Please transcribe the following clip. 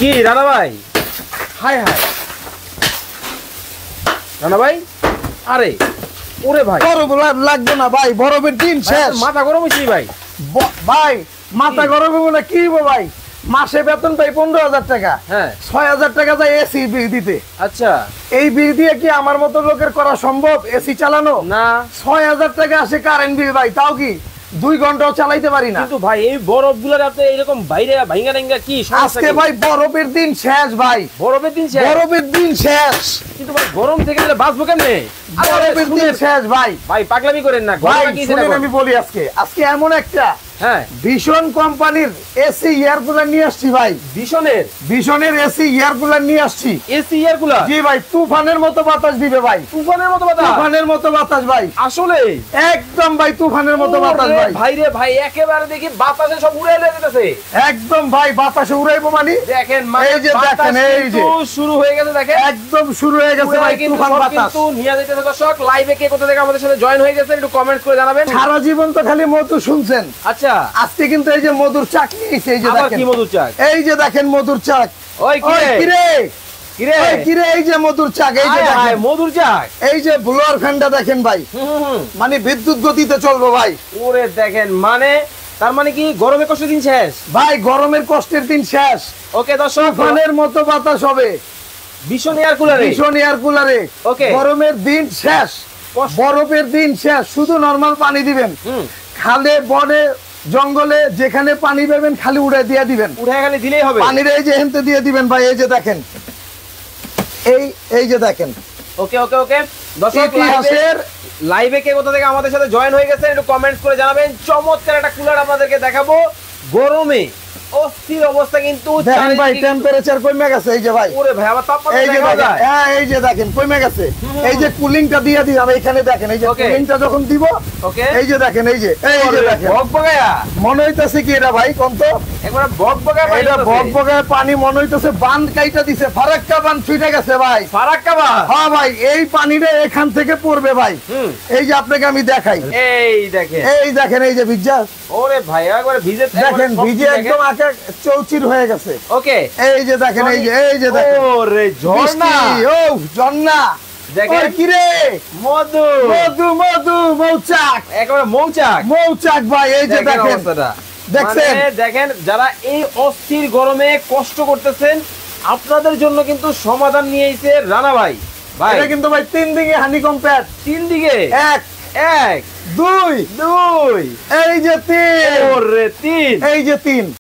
কি রানা ভাই? High high Rana ভাই, আরে ওরে ভাই বরফ লাগবে না ভাই, বরফের দিন শেষ। মাথা গরম হয়েছে ভাই। ভাই মাথা গরম হবে না কি হবো ভাই, মাসে বেতন পাই 15,000 টাকা, হ্যাঁ 6,000 টাকা যায় এসি বিল দিতে। আচ্ছা এই বিল দিয়ে কি আমার মতো লোকের করা সম্ভব এসি চালানো? না 6,000 টাকা আসে কারেন্ট বিল ভাই, তাও কি 2 ঘন্টাও চালাইতে পারি না। কিন্তু ভাই এই বরফ গুলার আপনি এরকম বাইরে ভাঙ্গা টাঙ্গা কি সমস্যা আজকে কি? ভাই বরফের দিন শেষ ভাই, বরফের দিন শেষ। বরফের দিন শেষ, কিন্তু ভাই গরম থেকে গেলে বাঁচবো কেমনে? বরফের দিন শেষ ভাই। ভাই পাগলামি করেন না, ভাই ঘটনা কি সেটা শুনেন বলেন। আমি বলি, আজকে এমন একটা হ্যাঁ ভীষণ কোম্পানির এসি এয়ার কুলার নিয়ে আসছি ভাই, ভীষণের এসি এয়ার কুলার নিয়ে আসছি। এসি এয়ার কুলার, জি ভাই, তুফানের মতো বাতাস দিবে ভাই, তুফানের মতো বাতাস। তুফানের মতো বাতাস ভাই, আসলে একদম ভাই তুফানের মতো বাতাস ভাই। ভাই রে ভাই, একেবারে দেখি বাতাসে সব উড়ে যেতেছে। একদম ভাই বাতাসে উড়াইবো মানে দেখেন মানে এই যে দেখেন, এই যে শুরু হয়ে গেছে, দেখেন একদম শুরু হয়ে গেছে ভাই তুফান বাতাস। কিন্তু নিয়ে যাইতেছে দর্শক, লাইভে কে কোথা থেকে আমাদের সাথে জয়েন হয়ে গেছে একটু কমেন্ট করে জানাবেন। সারা জীবন তো খালি মধু শুনছেন, আচ্ছা আজকে কিন্তু এই যে মধুর চাক নিয়েছে, এই যে আবার দেখেন, কি মধুর চাক? এই যে দেখেন মধুর চাক। ওই কি ওই রে? কিরে কিরে ওই কিরে, এই যে মধুর চাক, এই যে হায় হায়, দেখেন মধুর চাক। এই যে ব্লোয়ার ফ্যানটা দেখেন ভাই, মানে বিদ্যুৎ গতিতে চলবো ভাই। ওরে দেখেন, মানে তার মানে কি গরমে কষ্ট দিন শেষ ভাই, গরমের কষ্টের দিন শেষ। ওকে দর্শক, তুফানের মতো বাতাস হবে ভীষণ এয়ার কুলারে। ভীষণ এয়ার কুলারে। ওকে। গরমের দিন শেষ, বরফের দিন শেষ, শুধু নরমাল পানি দিবেন। খালে বনে জঙ্গলে যেখানে পানি পাবেন খালি উড়ে দিয়ে দিবেন, উঠে খালি দিলেই হবে। পানির এই যে হেনতে দিয়ে দিবেন ভাই। এই যে দেখেন, এই যে দেখেন। ওকে ওকে ওকে দর্শক, ইতিহাসের লাইভে কে কোথা থেকে আমাদের সাথে জয়েন হয়ে গেছে একটু কমেন্টস করে জানাবেন। চমৎকার একটা কুলার আপনাদেরকে দেখাবো, গরমে অস্থির অবস্থা কিন্তু দেখেন ভাই, টেম্পারেচার কমে গেছে। এই যে ভাই, ওরে ভাই আমার তাপমাত্রা এই যে দেখা দেখেন, যায়। হ্যাঁ এই যে দেখেন কমে গেছে। এই যে কুলিংটা দিয়ে দিলাম এখানে, দেখেন এই যে Okay. কুলিংটা যখন দিব, ওকে এই যে দেখেন, এই যে দেখেন, বকবকায়া, মনে হইতেছে কি এটা ভাই কোন তো, একবার বকবকায়া পানি এটা হইতাছে। বকবকায় পানি মনে হইতেছে বাঁধ কাইটা দিছে, ফারাক্কা বাঁধ ছুটে গেছে ভাই। ফারাক্কা বাঁধ। হ্যাঁ ভাই, এই পানিটা এখান থেকে পড়বে ভাই। এই যে আপনাকে আমি দেখাই, এই দেখেন, এই দেখেন, এই যে ভিজা, ওরে ভাই একবারে ভিজে, দেখেন ভিজে একদম আকাশ চৌচির হয়ে গেছে। ওকে এই যে দেখেন, এই যে দেখেন, ওরে ঝর্ণা, বৃষ্টি, ও ঝর্ণা। দেখেন ওই কিরে, মধু, মধু মধু মৌচাক, একেবারে মৌচাক। মৌচাক ভাই। এই যে দেখেন, অবস্থাটা দেখছেন? মানে দেখেন, যারা এই অস্থির গরমে কষ্ট করতেছেন আপনাদের জন্য কিন্তু সমাধান নিয়ে এসেছে রানা ভাই। ভাই এটা কিন্তু ভাই 3 দিকে হানিকম প্যাড, তিন দিকে, 1 এক 2 দুই, এই যে 3, ওরে তিন। এই যে 3।